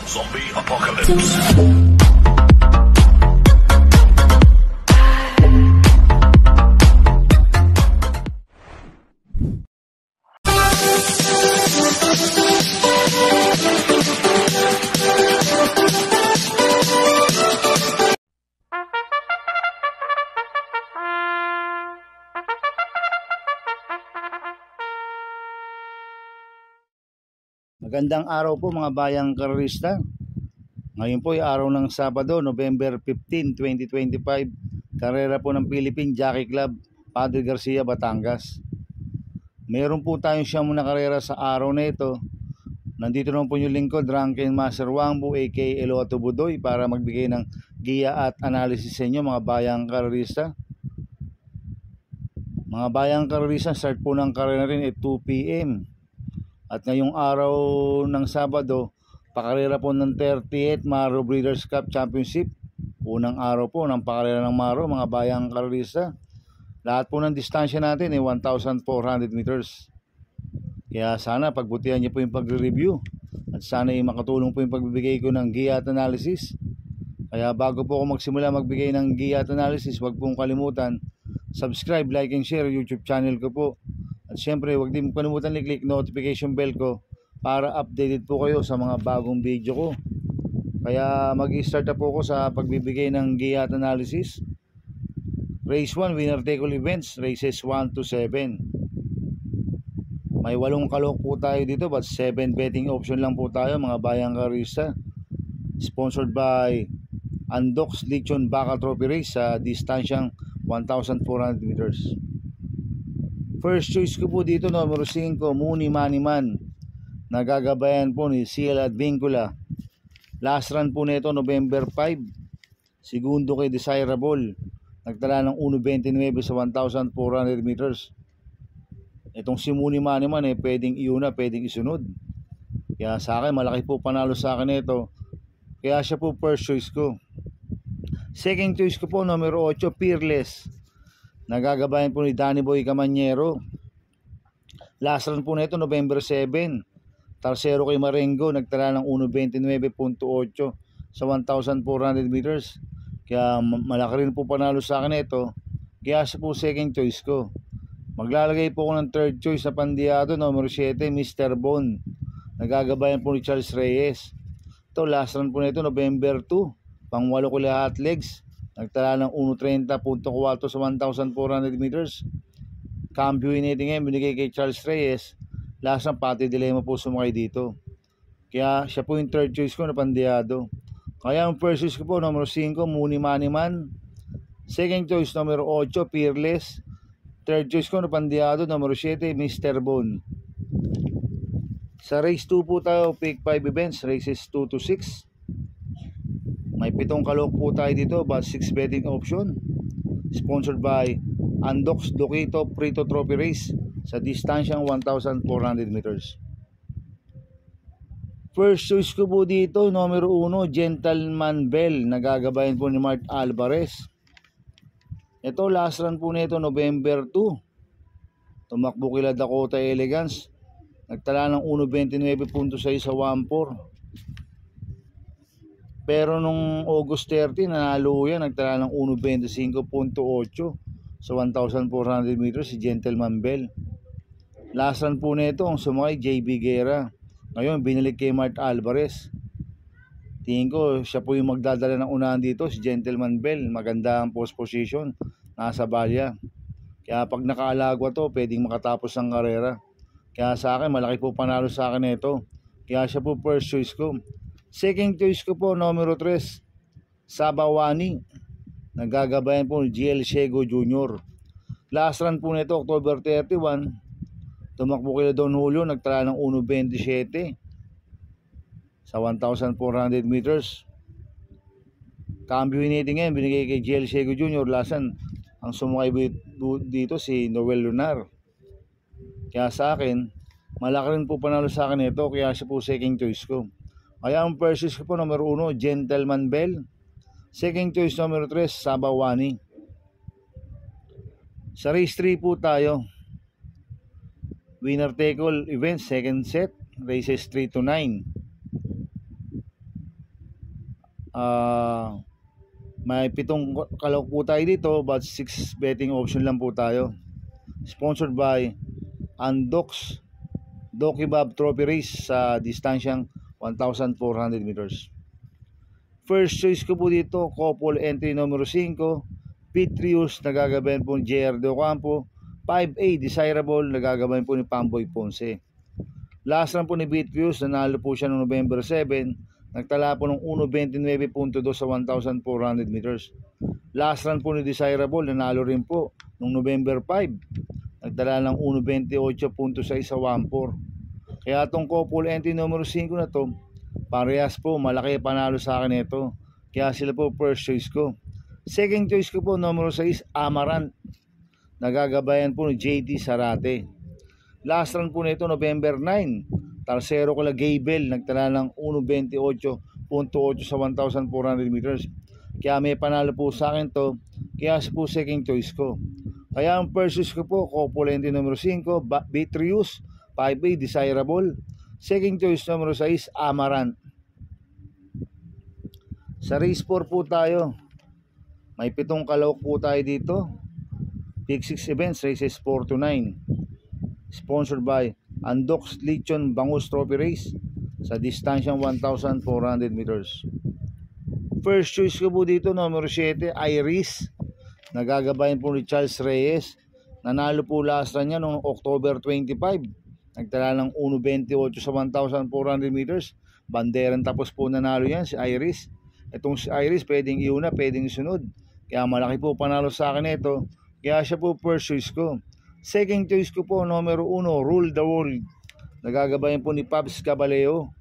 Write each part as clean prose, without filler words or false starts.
Zombie Apocalypse. Magandang araw po mga bayang karerista. Ngayon po ay araw ng Sabado, November 15, 2025. Karera po ng Philippine Jockey Club, Padre Garcia, Batangas. Meron po tayong siyang muna karera sa araw na ito. Nandito naman po yung lingkod, Drunken Master Wangbu aka Eloato Budoy, para magbigay ng giya at analysis sa inyo mga bayang karerista. Mga bayang karerista, start po ng karera rin ay 2 PM. At ngayong araw ng Sabado, pakarera po ng 38 Maro Breeders' Cup Championship. Unang araw po ng pakarera ng Maro, mga bayang karerista. Lahat po ng distansya natin ay 1,400 meters. Kaya sana pagbutihan niyo po yung pagre-review. At sana ay makatulong po yung pagbibigay ko ng giya at analysis. Kaya bago po ako magsimula magbigay ng giya at analysis, huwag pong kalimutan, subscribe, like, and share YouTube channel ko po. At syempre, huwag din kalimutan i-click notification bell ko para updated po kayo sa mga bagong video ko. Kaya mag-start na po ako sa pagbibigay ng giya at analysis. Race 1, winner take all events, races 1 to 7. May 8 kalok po tayo dito, but 7 betting option lang po tayo mga bayang karista. Sponsored by Andox Lechon Baka Trophy Race sa distansyang 1,400 meters. First choice ko po dito, numero 5, Muni Maniman. Nagagabayan po ni CL Advincula. Last run po nito November 5. Segundo kay Desirable. Nagtala ng 1.29 sa 1,400 meters. Itong si Muni Maniman pwedeng iuna, pwedeng isunod. Kaya sa akin, malaki po panalo sa akin ito. Kaya siya po first choice ko. Second choice ko po, numero 8, Fearless. Nagagabayan po ni Danny Boy Camanyero. Last run po nito November 7. Tarsero kay Marengo, nagtala ng 1.29.8 sa 1,400 meters. Kaya malaki rin po panalo sa akin ito. Kaya siya po second choice ko. Maglalagay po ako ng third choice na pandiyado, numero 7, Mr. Bone. Nagagabayan po ni Charles Reyes. Ito, last run po nito November 2. Pang 8 ko lahat legs. Nagtala ng 1.30.4 sa 1,400 meters. Cambio inating ngayon, binigay kay Charles Reyes. Last ng Pati Dilema po sumakay dito. Kaya siya po yung third choice ko na pandiyado. Kaya ang first choice ko po, numero 5, Muni Maniman. Second choice, numero 8, Fearless. Third choice ko na pandiyado, numero 7, Mr. Bone. Sa race 2 po tayo, pick 5 events, races 2 to 6. May 7 kalok po tayo dito, but 6 betting option. Sponsored by Andox Loquito Prito Trophy Race sa distansyang 1,400 meters. First choice ko po dito, numero 1, Gentleman Bell. Nagagabayan po ni Mart Alvarez. Ito, last run po nito November 2. Tumakbo kila Dakota Elegance. Nagtala ng 1.29.6 sa 1.4. Pero nung August 30, nanalo yan. Nagtala ng 1.25.8 sa 1,400 meters si Gentleman Bell. Last run po nito ang sumakay JB Guerra. Ngayon binalik kay Mart Alvarez. Tingin ko siya po yung magdadala ng unahan dito, si Gentleman Bell. Maganda ang post position, nasa balya. Kaya pag nakaalagwa to, pwedeng makatapos ang karera. Kaya sa akin, malaki po panalo sa akin ito. Kaya siya po first choice ko. Second choice ko po, numero 3, Sabawani. Nagagabayan po ni GL Shego Jr. Last run po nito October 31. Tumakbo kila Don Julio, nagtala ng 1.27 sa 1,400 meters. Cambio inating ngayon, binigay kay GL Shego Jr. Lasan, ang sumakay dito si Noel Lunar. Kaya sa akin, malaki rin po panalo sa akin ito. Kaya siya po second choice ko. Kaya ang first choice ko po, numero 1, Gentleman Bell. Second choice, numero 3, Sabawani. Sa race 3 po tayo. Winner take all events, second set, races 3 to 9. May 7 kalok po tayo dito, but 6 betting option lang po tayo. Sponsored by Andox Dokibab Trophy Race sa distansyang 1,400 meters. First choice ko po dito, couple entry numero 5, Petrius, nagagabayan po ni JR De Ocampo. 5A Desirable, nagagabayan po ni Pamboy Ponce. Last run po ni Petrius, nanalo po siya noong November 7, nagtala po ng 1.29.2 sa 1,400 meters. Last run po ni Desirable, nanalo rin po noong November 5, nagtala ng 1.28.6 sa 1.4. Kaya itong couple entry numero 5 na to, parehas po, malaki panalo sa akin ito. Kaya sila po first choice ko. Second choice ko po, numero 6, Amaranth, nagagabayan po ni JT Sarate. Last run po nito November 9, Tarsero ko la Gable, nagtala ng 1.28.8 sa 1,400 meters. Kaya may panalo po sa akin to, kaya po second choice ko. Kaya ang first choice ko po, couple entry numero 5, Beatrius, 5A Desirable. Second choice numero 6, Amaranth. Sa race 4 po tayo, may 7 kalawak po tayo dito. Pick 6 events, races 4 to 9. Sponsored by Andox Lechon Bangus Trophy Race sa distansyang 1,400 meters. First choice ko po dito, numero 7, Iris, nagagabayan po ni Charles Reyes. Nanalo po last run niya noong October 25, nagtala ng 1.28 sa 1,400 meters. Banderan tapos po nanalo yan si Iris. Itong si Iris pwedeng iuna, pwedeng sunod, kaya malaki po panalo sa akin ito, kaya siya po first choice ko. Second choice ko po, numero 1, Rule the World, nagagabayan po ni Pabs Caballeo.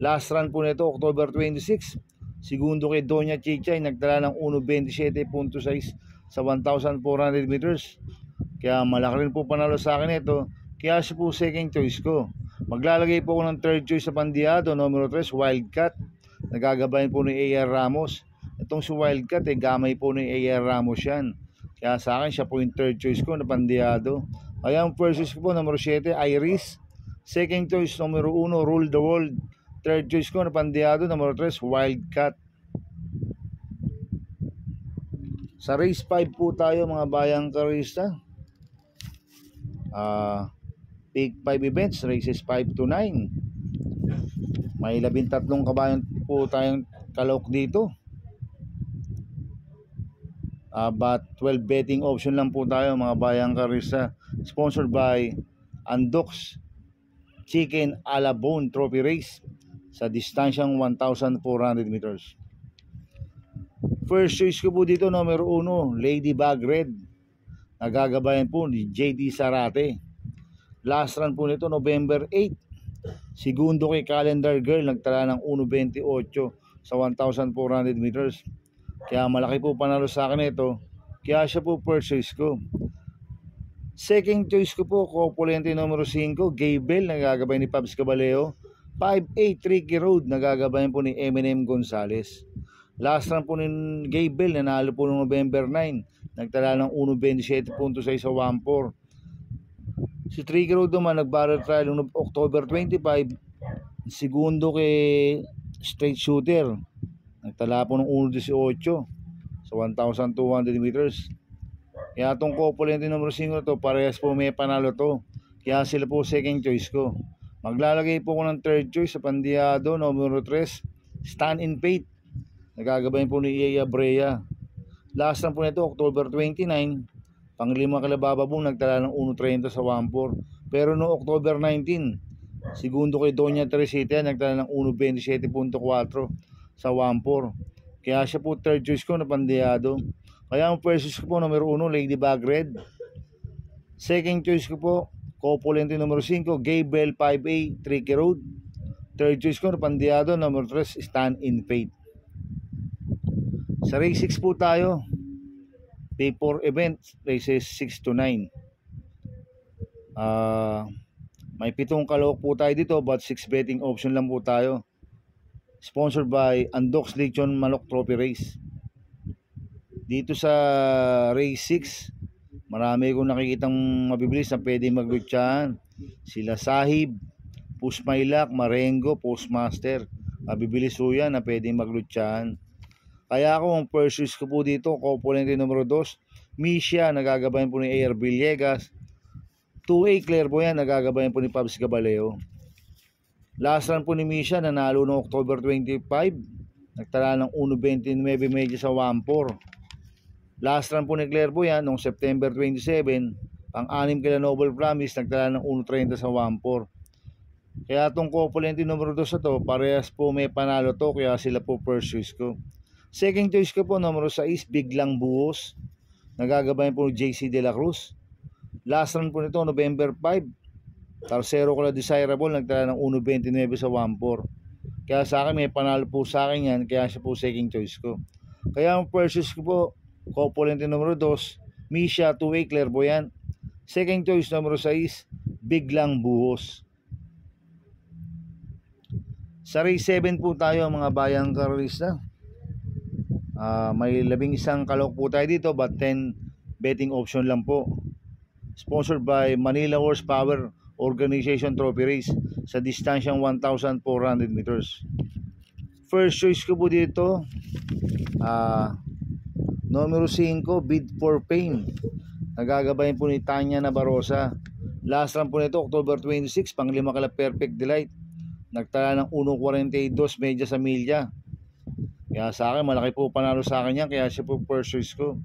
Last run po nito October 26, segundo kay Doña Chichay, nagtala ng 1.27.6 sa 1,400 meters. Kaya malaki rin po panalo sa akin ito, kaya siya po second choice ko. Maglalagay po ako ng third choice sa Pandiado, numero 3, Wildcat, nagagabayan po ni A.R. Ramos. Itong si Wildcat, gamay po ni A.R. Ramos yan. Kaya sa akin, siya po yung third choice ko na Pandiado. Kaya ang first choice ko po, numero 7, Iris. Second choice, numero 1, Rule the World. Third choice ko na Pandiado, numero 3, Wildcat. Sa race 5 po tayo, mga bayang karista. Pick 5 events, races 5 to 9. May 13 kabayan po tayong kalok dito. But 12 betting option lang po tayo, mga bayang karista. Sponsored by Andox Chicken a la Bone Trophy Race sa distansyang 1,400 meters. First choice ko po dito, numero 1, Ladybug Red, nagagabayan po ni JT Sarate. Last run po nito November 8, segundo kay Calendar Girl, nagtala ng 1.28 sa 1,400 meters. Kaya malaki po panalo sa akin ito, kaya siya po first choice ko. Second choice ko po, couple entry numero 5, Gable, nagagabayan ni Pabs Caballeo. 5A Tricky Road, nagagabayan po ni Eminem Gonzales. Last run po ni Gable, nanalo po noong November 9, nagtala ng 1.27.6 sa 1.4. Si Tricky Road naman, nag-barrel trial noong October 25, segundo kay Straight Shooter, nagtala po ng 1.18 sa 1,200 meters. Kaya itong couple entry numero 5 to, parehas po may panalo to, kaya sila po second choice ko. Maglalagay po ko ng third choice sa Pandiado, numero 3, Stand in Faith, nagagabayan po ni Iya Brea. Last run po nito October 29, panglima kalabababong, nagtala ng 1.30 sa 1.4. Pero no October 19, segundo kay Doña Teresita, nagtala ng 1.27.4 sa 1.4. Kaya siya po third choice ko na Pandiado. Kaya ang first choice ko po, numero 1, Ladybug Red. Second choice ko po, couple entry numero 5, Gable 5A Tricky Road. Third choice ko na Pandiado, numero 3, Stand in Faith. Sa race 6 po tayo, P4 event, races 6 to 9. May 7 kalawak po tayo dito, but 6 betting option lang po tayo. Sponsored by Andox Lechon Manok Trophy Race. Dito sa race 6, marami kong nakikitang mabibilis na pwede maglutsahan. Sila Sahib, Pusmailak, Marengo, Postmaster. Mabibilis po yan na pwedeng maglutsahan. Kaya ako ang first choice ko po dito, Copulente numero 2, Misha, nagagabayan po ni A.R. Villegas. 2A Claire po yan, nagagabayan po ni Pabs Gabaleo. Last run po ni Misha, nanalo noong October 25, nagtala ng 1.29 medyo sa 1.4. Last run po ni Claire po yan, noong September 27, pang-anim kila Noble Promise, nagtala ng 1.30 sa 1.4. Kaya itong Copulente numero 2 na to, parehas po may panalo to, kaya sila po first choice ko. Second choice ko po, numero 6, Biglang Buhos. Nagagabayan po ni JC De La Cruz. Last run po nito, November 5. Tercero ko na Desirable, nagtala ng 1.29 sa 1.4. Kaya sa akin, may panalo po sa akin yan, kaya siya po second choice ko. Kaya ang first choice ko po, Copulente numero 2, Misha, 2A, Clairvoyant. Second choice, numero 6, Biglang Buhos. Sa race 7 po tayo, mga bayang karalista. May 11 kalok po tayo dito, but 10 betting option lang po. Sponsored by Manila Horsepower Organization Trophy Race sa distansyang 1,400 meters. First choice ko po dito, numero 5, Bid for Fame. Nagagabayan po ni Tanya Nabarosa. Last run po nito, October 26, pang-5 kala Perfect Delight. Nagtala ng 1.42 medya sa milya. Kaya sa akin, malaki po panalo sa akin yan, kaya siya po first choice ko.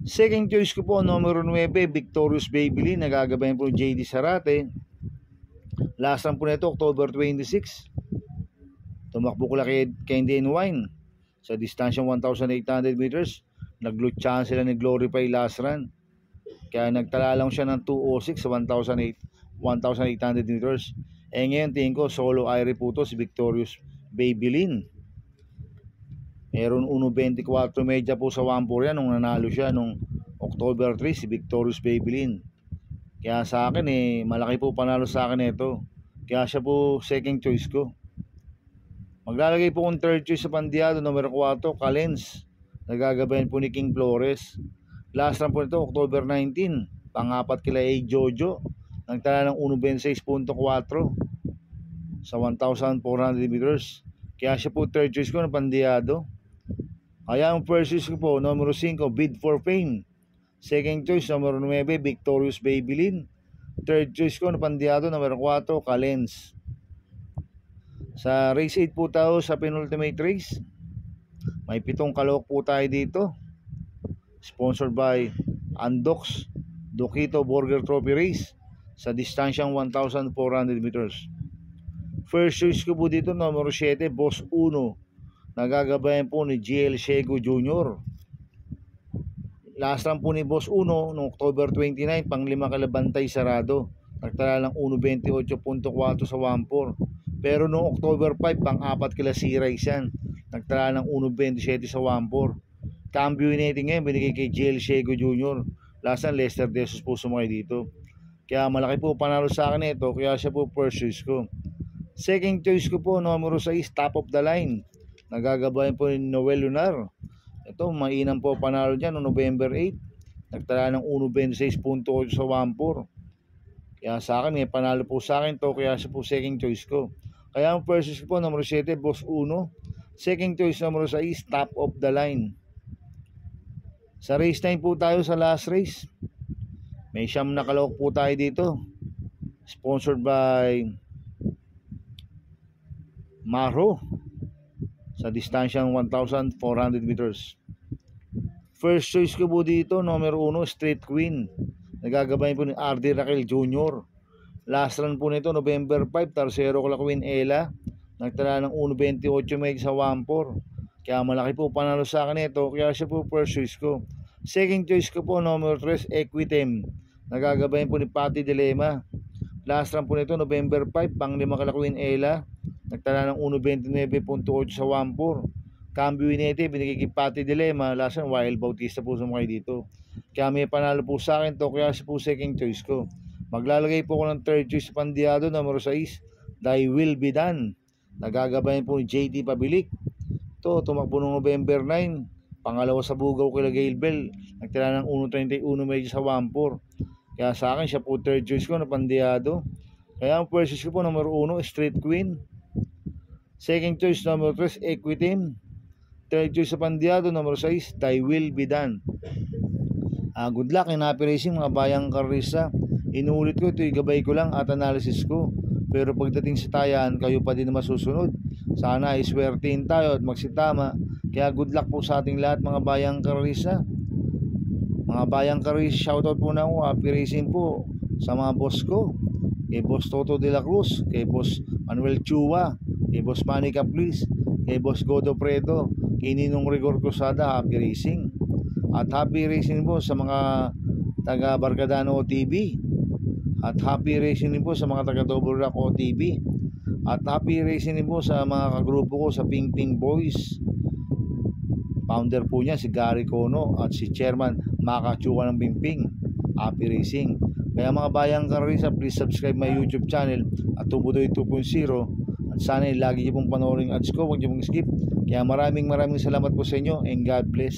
Second choice ko po, numero 9, Victorious Babylin. Nagagabayan po JD Sarate. Last run po nito, October 26. Tumakbo ko lang kay Indian Wine sa distansyang 1,800 meters. Naglutsahan sila ni Glorify last run. Kaya nagtala lang siya ng 2.06 sa 1,800 meters. Ngayon tingin ko, solo Aire po to, si Victorious Babylin. Meron 1.24 medya po sa 1.4 yan nung nanalo siya nung October 3, si Victorious Babylin. Kaya sa akin malaki po panalo sa akin ito. Kaya siya po second choice ko. Maglalagay po kong third choice sa Pandiado, numero 4, Calens. Nagagabayan po ni King Flores. Last run po nito, October 19. Pang-apat kila A. Jojo. Nagtala ng 1.26.4 sa 1,400 meters. Kaya siya po third choice ko ng Pandiado. Kaya ang first choice ko po, numero 5, Bid for Fame. Second choice, numero 9, Victorious Babylin. Third choice ko na Pandiado, numero 4, Calens. Sa race 8 po tayo sa penultimate race. May 7 kalok po tayo dito. Sponsored by Andox Dokito Burger Trophy Race sa distansyang 1,400 meters. First choice ko po dito, numero 7, Boss 1. Nagagabayan po ni GL Shego Jr. Last run po ni Boss 1 noong October 29, pang-5 kalabantay sarado. Nagtala ng 1.28.4 sa 1.4. Pero noong October 5, pang-4 kila C-Rise yan. Nagtala ng 1.27 sa 1.4. Cambio inating ngayon, binigay kay GL Shego Jr. Last run, Lester Desos po sumakay dito. Kaya malaki po panalo sa akin ito, kaya siya po first choice ko. Second choice ko po, numero 6, Top of the Line. Nagagabayan po ni Noel Lunar. Ito, mainam po panalo dyan noong November 8. Nagtala ng 1.26.8 sa 1.4. Kaya sa akin, may panalo po sa akin to, kaya siya po second choice ko. Kaya ang first choice ko po, numero 7, Boss 1. Second choice, numero 6, Top of the Line. Sa race 9 po tayo sa last race. May 9 na kalok po tayo dito. Sponsored by Maro sa distansyang 1,400 meters. First choice ko po dito, numero 1, Street Queen. Nagagabayan po ni RD Raquel Jr. Last run po nito, November 5, Tercero ko la Queen Ella. Nagtala ng 1.28 meg sa 1.4. Kaya malaki po panalo sa akin ito, kaya siya po first choice ko. Second choice ko po, numero 3, Equitem. Nagagabayan po ni Patty Dilema. Last run po nito, November 5, pang-5 kala Queen Ella. Nagtala ng 1.29.8 sa 1.4. Cambio inete, binigay kay Patty Dilema. Last run, Wild Bautista po sumakay dito. Kaya may panalo po sa akin to, kaya siya po second choice ko. Maglalagay po ko ng third choice sa Pandiado, numero 6, Thy Will Be Done. Nagagabayan po ni JT Pabilik. Ito, tumakbo noong November 9. Pangalawa sa bugaw kila Gail Bell. Nagtala ng 1.31 medyo sa 1.4. Kaya sa akin, siya po third choice ko na Pandiado. Kaya ang first choice ko po, numero 1, Street Queen. Second choice, number 3, Equitim. Third choice sa Pandiado, number 6, Thy Will Be Done. Good luck in Happy Racing mga bayang karista. Inuulit ko, ito'y gabay ko lang at analysis ko. Pero pagdating sa tayan, kayo pa din na masusunod. Sana ay swertein tayo at magsitama. Kaya good luck po sa ating lahat mga bayang karista. Mga bayang karista, shoutout po na ako. Happy Racing po sa mga boss ko. Kay Boss Toto de la Cruz, kay Boss Manuel Chua, kay Boss Manny Caplis, kay Boss Godo Preto, kay Ninong Rigor Cruzada. Happy Racing. At happy racing po sa mga taga Bargadano OTV. At happy racing din po sa mga taga Double Rock OTV. At happy racing din po sa mga kagrupo ko sa Ping Ping Boys. Founder po niya si Gary Cono at si Chairman Maka Chua ng Ping Ping. Happy racing. Kaya mga bayang karisa, please subscribe my YouTube channel at Tubudoy 2.0. At sana lagi niyo pong panoorin ads ko, huwag niyo pong skip. Kaya maraming salamat po sa inyo and God bless.